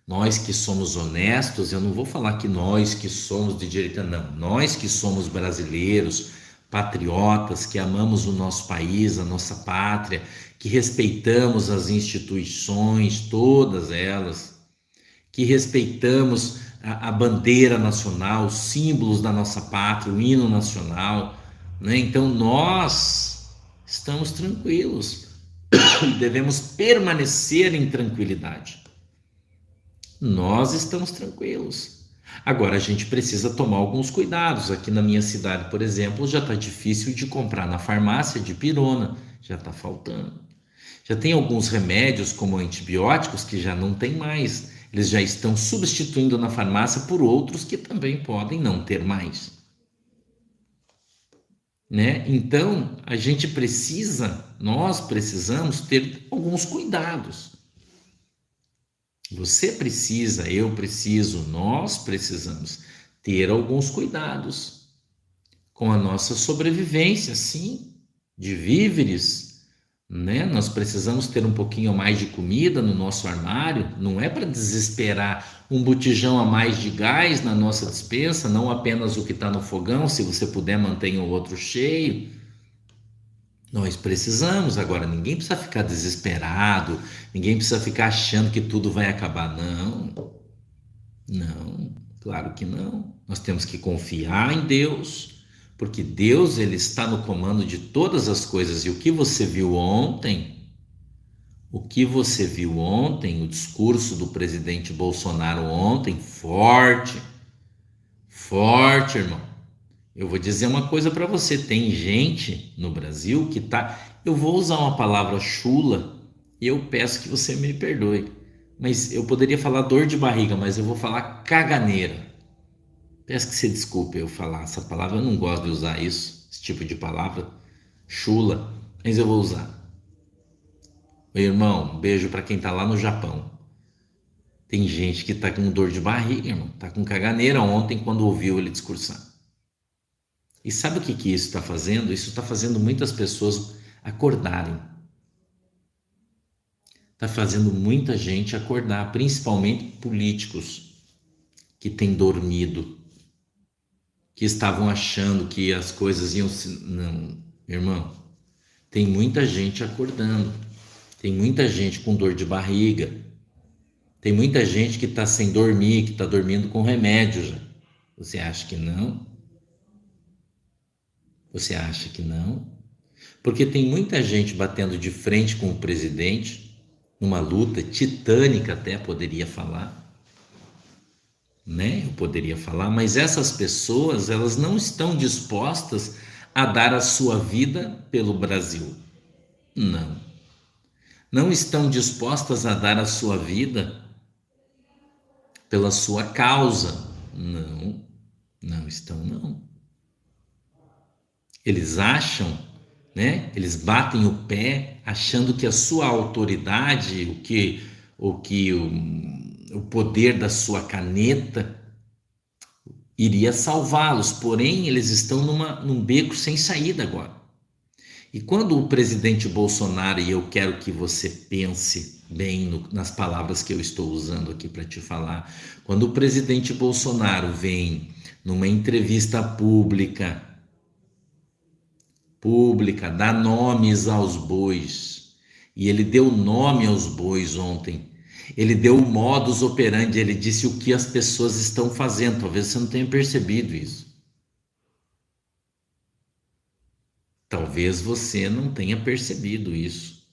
nós que somos honestos, eu não vou falar que nós que somos de direita, não. Nós que somos brasileiros, patriotas, que amamos o nosso país, a nossa pátria, que respeitamos as instituições, todas elas, que respeitamos a bandeira nacional, os símbolos da nossa pátria, o hino nacional, né? Então nós estamos tranquilos e devemos permanecer em tranquilidade. Nós estamos tranquilos. Agora a gente precisa tomar alguns cuidados. Aqui na minha cidade, por exemplo, já está difícil de comprar na farmácia dipirona, já está faltando. Já tem alguns remédios como antibióticos que já não tem mais. Eles já estão substituindo na farmácia por outros que também podem não ter mais. Né? Então, nós precisamos ter alguns cuidados. Você precisa, eu preciso, nós precisamos ter alguns cuidados. com a nossa sobrevivência, sim, de víveres, né? Nós precisamos ter um pouquinho mais de comida no nosso armário, não é para desesperar um botijão a mais de gás na nossa despensa, não apenas o que está no fogão, se você puder mantenha o outro cheio. Nós precisamos, agora ninguém precisa ficar desesperado, ninguém precisa ficar achando que tudo vai acabar, não, não, claro que não. Nós temos que confiar em Deus, porque Deus ele está no comando de todas as coisas. E o que você viu ontem, o discurso do presidente Bolsonaro ontem, forte, forte, irmão. Eu vou dizer uma coisa para você, tem gente no Brasil que tá, eu vou usar uma palavra chula e eu peço que você me perdoe, mas eu poderia falar dor de barriga, mas eu vou falar caganeira. Peço que você desculpe eu falar essa palavra, eu não gosto de usar isso, esse tipo de palavra, chula, mas eu vou usar. Meu irmão, um beijo para quem tá lá no Japão. Tem gente que tá com dor de barriga, irmão, tá com caganeira ontem quando ouviu ele discursar. E sabe o que que isso está fazendo? Isso está fazendo muitas pessoas acordarem. Está fazendo muita gente acordar, principalmente políticos que têm dormido, que estavam achando que as coisas iam se... Não, irmão, tem muita gente acordando, tem muita gente com dor de barriga, tem muita gente que está sem dormir, que está dormindo com remédio já. Você acha que não? Você acha que não? Porque tem muita gente batendo de frente com o presidente, numa luta titânica até poderia falar, né? Eu poderia falar, mas essas pessoas, elas não estão dispostas a dar a sua vida pelo Brasil. Não. Não estão dispostas a dar a sua vida pela sua causa. Não. Não estão, não. Eles acham, né? Eles batem o pé achando que a sua autoridade, o poder da sua caneta iria salvá-los, porém eles estão num beco sem saída agora. E quando o presidente Bolsonaro, e eu quero que você pense bem nas palavras que eu estou usando aqui para te falar, quando o presidente Bolsonaro vem numa entrevista pública, dá nomes aos bois, e ele deu nome aos bois ontem, ele deu o modus operandi, ele disse o que as pessoas estão fazendo, talvez você não tenha percebido isso. Talvez você não tenha percebido isso,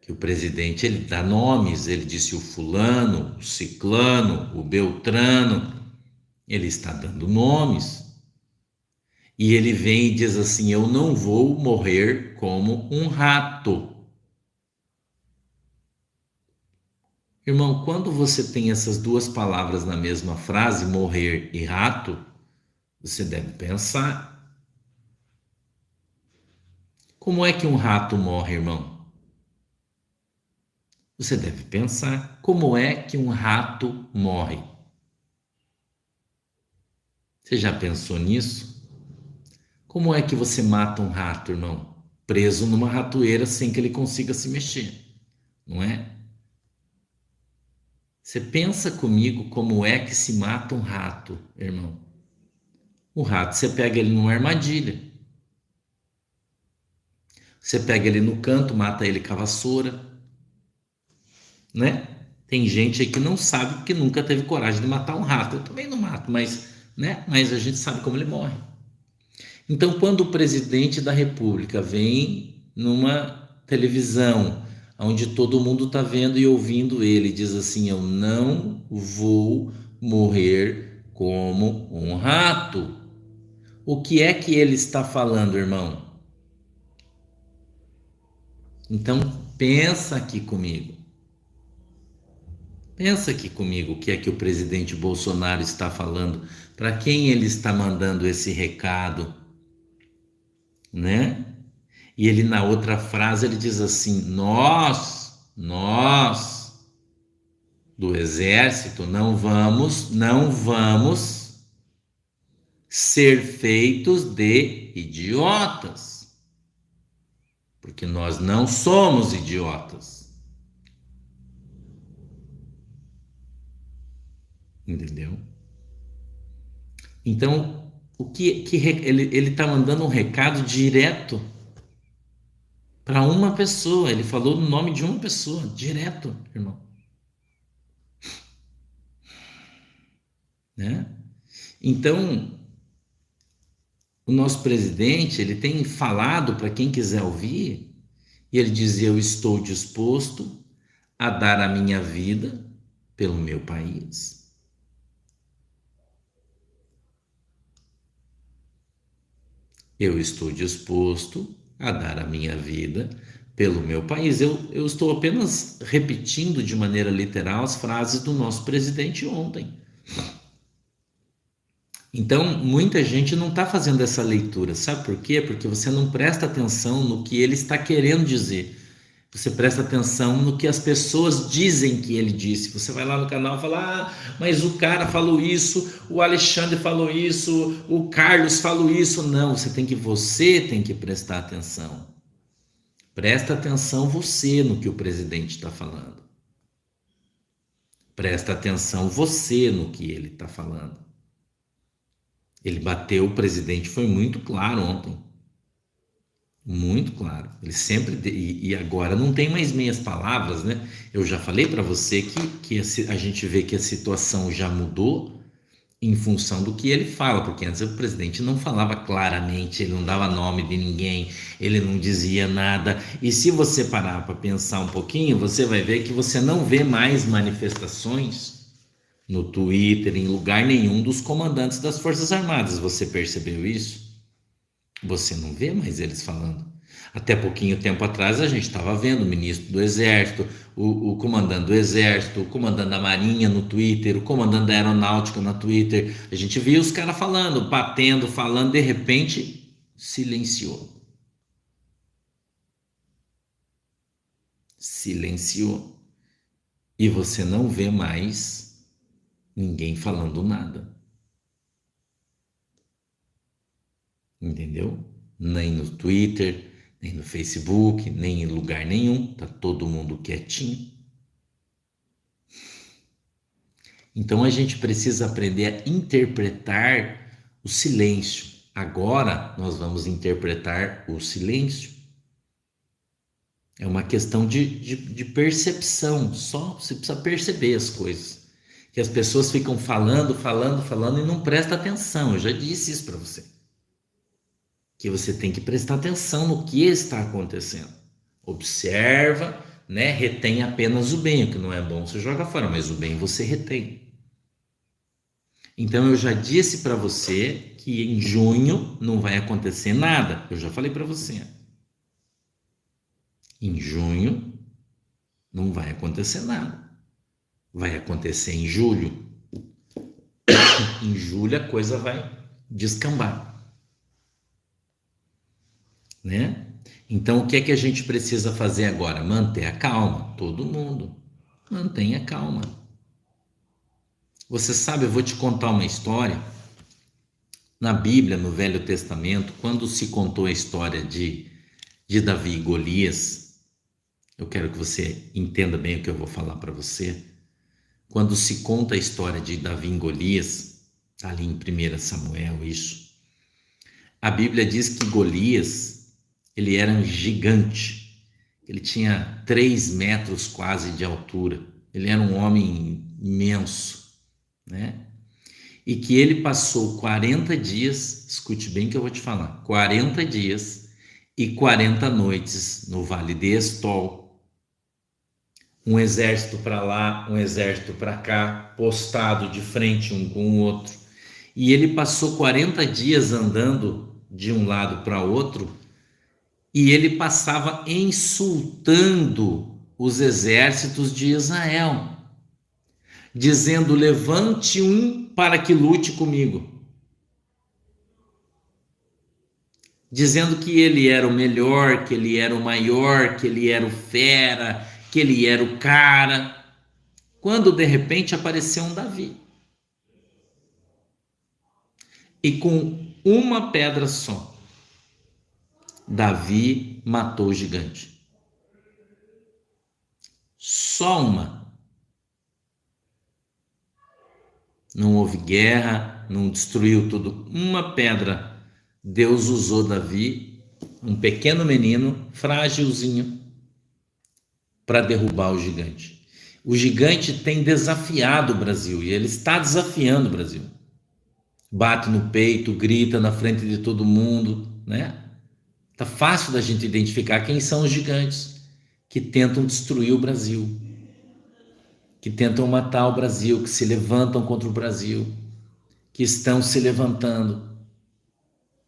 que o presidente ele dá nomes, ele disse o fulano, o ciclano, o beltrano, ele está dando nomes. E ele vem e diz assim: eu não vou morrer como um rato. Irmão, quando você tem essas duas palavras na mesma frase, morrer e rato, você deve pensar. Como é que um rato morre, irmão? Você deve pensar. Como é que um rato morre? Você já pensou nisso? Como é que você mata um rato, irmão? Preso numa ratoeira sem que ele consiga se mexer, não é? Você pensa comigo como é que se mata um rato, irmão? O rato, você pega ele numa armadilha. Você pega ele no canto, mata ele com a vassoura, né? Tem gente aí que não sabe porque nunca teve coragem de matar um rato. Eu também não mato, mas, né? Mas a gente sabe como ele morre. Então, quando o presidente da República vem numa televisão, onde todo mundo está vendo e ouvindo ele, diz assim: eu não vou morrer como um rato. O que é que ele está falando, irmão? Então, pensa aqui comigo. Pensa aqui comigo o que é que o presidente Bolsonaro está falando, para quem ele está mandando esse recado, né? E ele na outra frase ele diz assim: nós do exército não vamos ser feitos de idiotas, porque nós não somos idiotas. Entendeu? Então, ele está mandando um recado direto para uma pessoa. Ele falou o nome de uma pessoa, direto, irmão. Né? Então, o nosso presidente, ele tem falado para quem quiser ouvir, e ele dizia: eu estou disposto a dar a minha vida pelo meu país. Eu estou disposto a dar a minha vida pelo meu país. Eu estou apenas repetindo de maneira literal as frases do nosso presidente ontem. Então, muita gente não está fazendo essa leitura. Sabe por quê? Porque você não presta atenção no que ele está querendo dizer. Você presta atenção no que as pessoas dizem que ele disse. Você vai lá no canal e fala: ah, mas o cara falou isso, o Alexandre falou isso, o Carlos falou isso. Não, você tem que prestar atenção. Presta atenção você no que o presidente está falando. Presta atenção você no que ele está falando. Ele bateu, o presidente foi muito claro ontem. Muito claro. Ele sempre. E agora não tem mais meias palavras, né? Eu já falei para você que a gente vê que a situação já mudou em função do que ele fala, porque antes o presidente não falava claramente, ele não dava nome de ninguém, ele não dizia nada. E se você parar para pensar um pouquinho, você vai ver que você não vê mais manifestações no Twitter, em lugar nenhum, dos comandantes das Forças Armadas. Você percebeu isso? Você não vê mais eles falando. Até pouquinho tempo atrás a gente estava vendo o ministro do Exército, o comandante do Exército, o comandante da Marinha no Twitter, o comandante da Aeronáutica no Twitter. A gente via os caras falando, batendo, falando, de repente silenciou. Silenciou. E você não vê mais ninguém falando nada. Entendeu? Nem no Twitter, nem no Facebook, nem em lugar nenhum. Tá todo mundo quietinho. Então a gente precisa aprender a interpretar o silêncio. Agora nós vamos interpretar o silêncio. É uma questão de percepção. Só você precisa perceber as coisas. Que as pessoas ficam falando e não prestam atenção. Eu já disse isso para você. Que você tem que prestar atenção no que está acontecendo. Observa, né? Retém apenas o bem. O que não é bom você joga fora, mas o bem você retém. Então eu já disse para você que em junho não vai acontecer nada. Eu já falei para você. Em junho não vai acontecer nada. Vai acontecer em julho. Em julho a coisa vai descambar. Né? Então o que é que a gente precisa fazer agora? Manter a calma, todo mundo. Mantenha calma. Você sabe, eu vou te contar uma história. Na Bíblia, no Velho Testamento, quando se contou a história de Davi e Golias, eu quero que você entenda bem o que eu vou falar para você. Quando se conta a história de Davi e Golias, está ali em 1 Samuel, isso. A Bíblia diz que Golias, ele era um gigante, ele tinha 3 metros quase de altura, ele era um homem imenso, né? E que ele passou 40 dias, escute bem que eu vou te falar, 40 dias e 40 noites no Vale de Estol, um exército para lá, um exército para cá, postado de frente um com o outro, e ele passou 40 dias andando de um lado para outro, e ele passava insultando os exércitos de Israel, dizendo: levante um para que lute comigo. Dizendo que ele era o melhor, que ele era o maior, que ele era o fera, que ele era o cara. Quando de repente apareceu um Davi. E com uma pedra só, Davi matou o gigante. Só uma. Não houve guerra, não destruiu tudo. Uma pedra. Deus usou Davi, um pequeno menino, frágilzinho, para derrubar o gigante. O gigante tem desafiado o Brasil e ele está desafiando o Brasil. Bate no peito, grita na frente de todo mundo, né? Tá fácil da gente identificar quem são os gigantes que tentam destruir o Brasil, que tentam matar o Brasil, que se levantam contra o Brasil, que estão se levantando,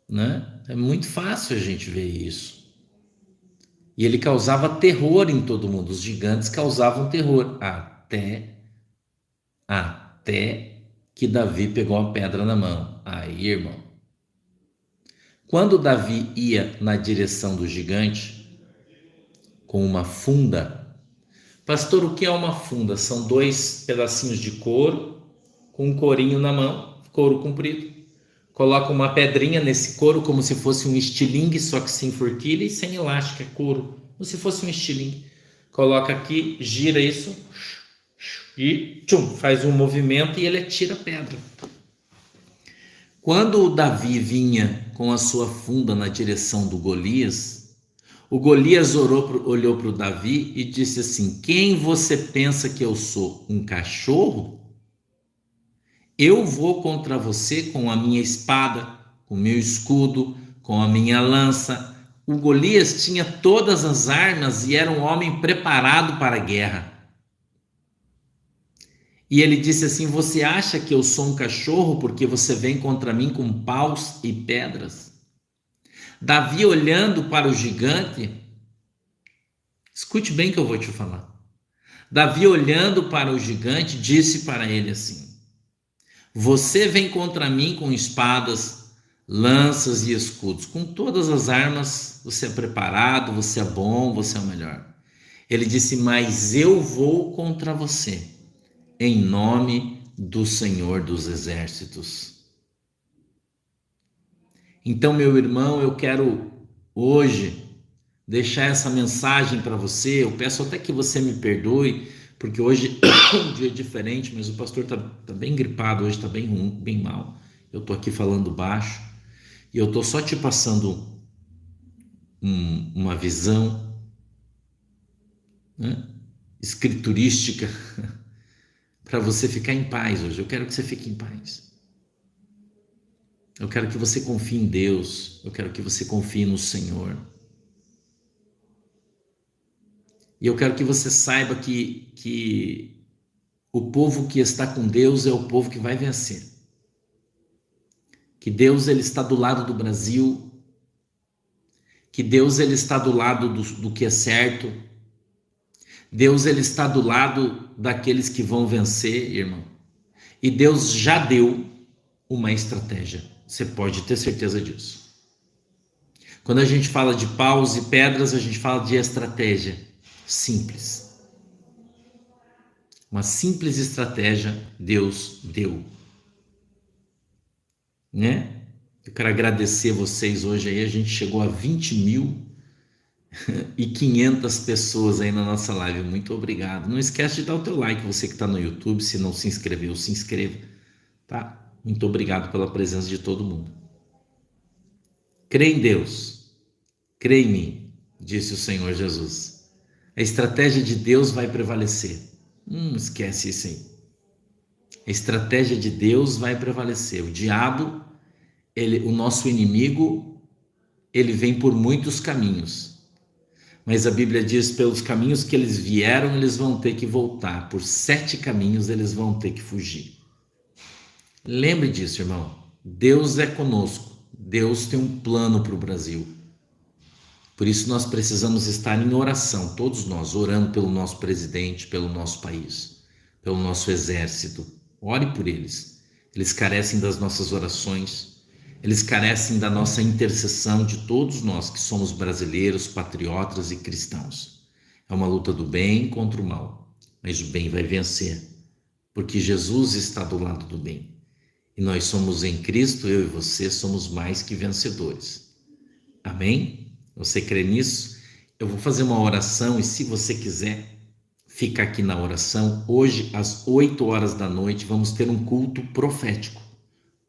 né? É muito fácil a gente ver isso. E ele causava terror em todo mundo. Os gigantes causavam terror até que Davi pegou a pedra na mão. Aí, irmão, quando Davi ia na direção do gigante com uma funda, pastor, o que é uma funda? São 2 pedacinhos de couro com um corinho na mão, couro comprido. Coloca uma pedrinha nesse couro como se fosse um estilingue, só que sem forquilha e sem elástico, é couro, como se fosse um estilingue. Coloca aqui, gira isso e tchum, faz um movimento e ele atira a pedra. Quando o Davi vinha com a sua funda na direção do Golias, o Golias olhou para o Davi e disse assim: quem você pensa que eu sou? Um cachorro? Eu vou contra você com a minha espada, com o meu escudo, com a minha lança. O Golias tinha todas as armas e era um homem preparado para a guerra. E ele disse assim: você acha que eu sou um cachorro porque você vem contra mim com paus e pedras? Davi, olhando para o gigante, escute bem que eu vou te falar. Davi, olhando para o gigante, disse para ele assim: você vem contra mim com espadas, lanças e escudos. Com todas as armas, você é preparado, você é bom, você é o melhor. Ele disse: mas eu vou contra você, em nome do Senhor dos Exércitos. Então, meu irmão, eu quero hoje deixar essa mensagem para você. Eu peço até que você me perdoe, porque hoje é um dia diferente, mas o pastor tá bem gripado hoje, tá bem ruim, bem mal. Eu tô aqui falando baixo e eu tô só te passando uma visão, né, escriturística para você ficar em paz hoje. Eu quero que você fique em paz. Eu quero que você confie em Deus. Eu quero que você confie no Senhor. E eu quero que você saiba que o povo que está com Deus é o povo que vai vencer. Que Deus, ele está do lado do Brasil. Que Deus, ele está do lado do que é certo. Deus, ele está do lado daqueles que vão vencer, irmão. E Deus já deu uma estratégia. Você pode ter certeza disso. Quando a gente fala de paus e pedras, a gente fala de estratégia simples. Uma simples estratégia Deus deu, né? Eu quero agradecer vocês hoje aí. A gente chegou a 20.500 pessoas aí na nossa live. Muito obrigado. Não esquece de dar o teu like, você que está no YouTube. Se não se inscreveu, se inscreva, tá? Muito obrigado pela presença de todo mundo. Crê em Deus, crê em mim, disse o Senhor Jesus. A estratégia de Deus vai prevalecer. Esquece isso aí. A estratégia de Deus vai prevalecer. O diabo, o nosso inimigo, ele vem por muitos caminhos. Mas a Bíblia diz: pelos caminhos que eles vieram, eles vão ter que voltar. Por 7 caminhos eles vão ter que fugir. Lembre disso, irmão. Deus é conosco. Deus tem um plano para o Brasil. Por isso nós precisamos estar em oração, todos nós, orando pelo nosso presidente, pelo nosso país, pelo nosso exército. Ore por eles. Eles carecem das nossas orações, eles carecem da nossa intercessão, de todos nós que somos brasileiros, patriotas e cristãos. É uma luta do bem contra o mal, mas o bem vai vencer, porque Jesus está do lado do bem. E nós somos em Cristo, eu e você somos mais que vencedores. Amém? Você crê nisso? Eu vou fazer uma oração e se você quiser, fica aqui na oração. Hoje, às 8 horas da noite, vamos ter um culto profético.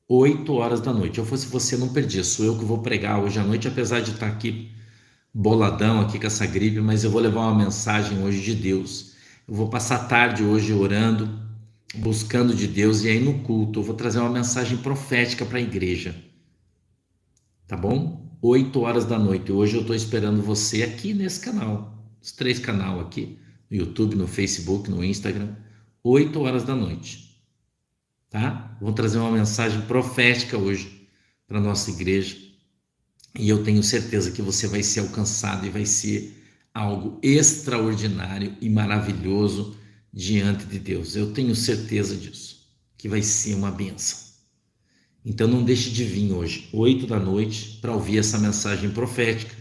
8 horas da noite. Eu fosse você, não perdia. Sou eu que vou pregar hoje à noite, apesar de estar aqui boladão aqui com essa gripe, mas eu vou levar uma mensagem hoje de Deus. Eu vou passar a tarde hoje orando, buscando de Deus, e aí no culto eu vou trazer uma mensagem profética para a igreja. Tá bom? 8 horas da noite. Hoje eu estou esperando você aqui nesse canal. Os 3 canais aqui, no YouTube, no Facebook, no Instagram. 8 horas da noite. Tá? Vou trazer uma mensagem profética hoje para nossa igreja. E eu tenho certeza que você vai ser alcançado e vai ser algo extraordinário e maravilhoso diante de Deus. Eu tenho certeza disso, que vai ser uma bênção. Então não deixe de vir hoje, 8 da noite, para ouvir essa mensagem profética,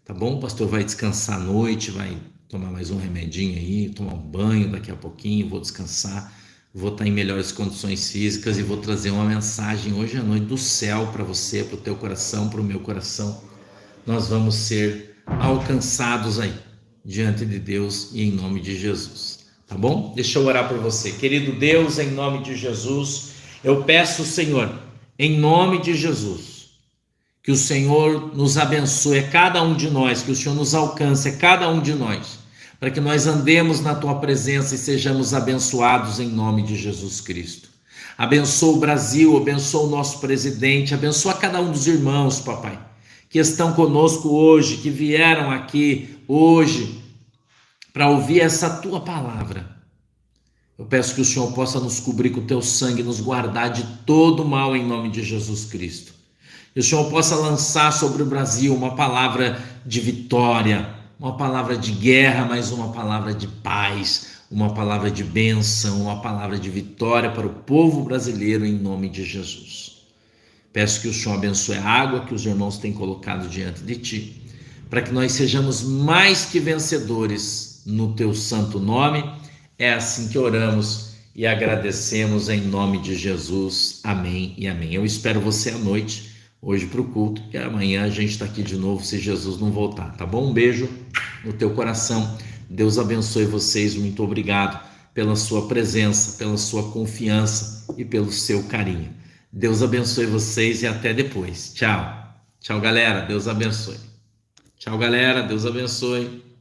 tá bom? O pastor vai descansar à noite, vai tomar mais um remedinho aí, tomar um banho daqui a pouquinho, vou descansar, vou estar em melhores condições físicas e vou trazer uma mensagem hoje à noite do céu para você, para o teu coração, para o meu coração. Nós vamos ser alcançados aí, diante de Deus e em nome de Jesus, tá bom? Deixa eu orar por você. Querido Deus, em nome de Jesus, eu peço, Senhor, em nome de Jesus, que o Senhor nos abençoe a cada um de nós, que o Senhor nos alcance a cada um de nós, para que nós andemos na Tua presença e sejamos abençoados em nome de Jesus Cristo. Abençoa o Brasil, abençoa o nosso presidente, abençoa cada um dos irmãos, papai, que estão conosco hoje, que vieram aqui hoje para ouvir essa Tua palavra. Eu peço que o Senhor possa nos cobrir com o Teu sangue, nos guardar de todo mal em nome de Jesus Cristo. Que o Senhor possa lançar sobre o Brasil uma palavra de vitória, uma palavra de guerra, mas uma palavra de paz, uma palavra de bênção, uma palavra de vitória para o povo brasileiro em nome de Jesus. Peço que o Senhor abençoe a água que os irmãos têm colocado diante de Ti, para que nós sejamos mais que vencedores no Teu santo nome. É assim que oramos e agradecemos em nome de Jesus. Amém e amém. Eu espero você à noite, hoje para o culto, e amanhã a gente está aqui de novo se Jesus não voltar, tá bom? Um beijo no teu coração. Deus abençoe vocês. Muito obrigado pela sua presença, pela sua confiança e pelo seu carinho. Deus abençoe vocês e até depois. Tchau. Tchau, galera. Deus abençoe. Tchau, galera. Deus abençoe.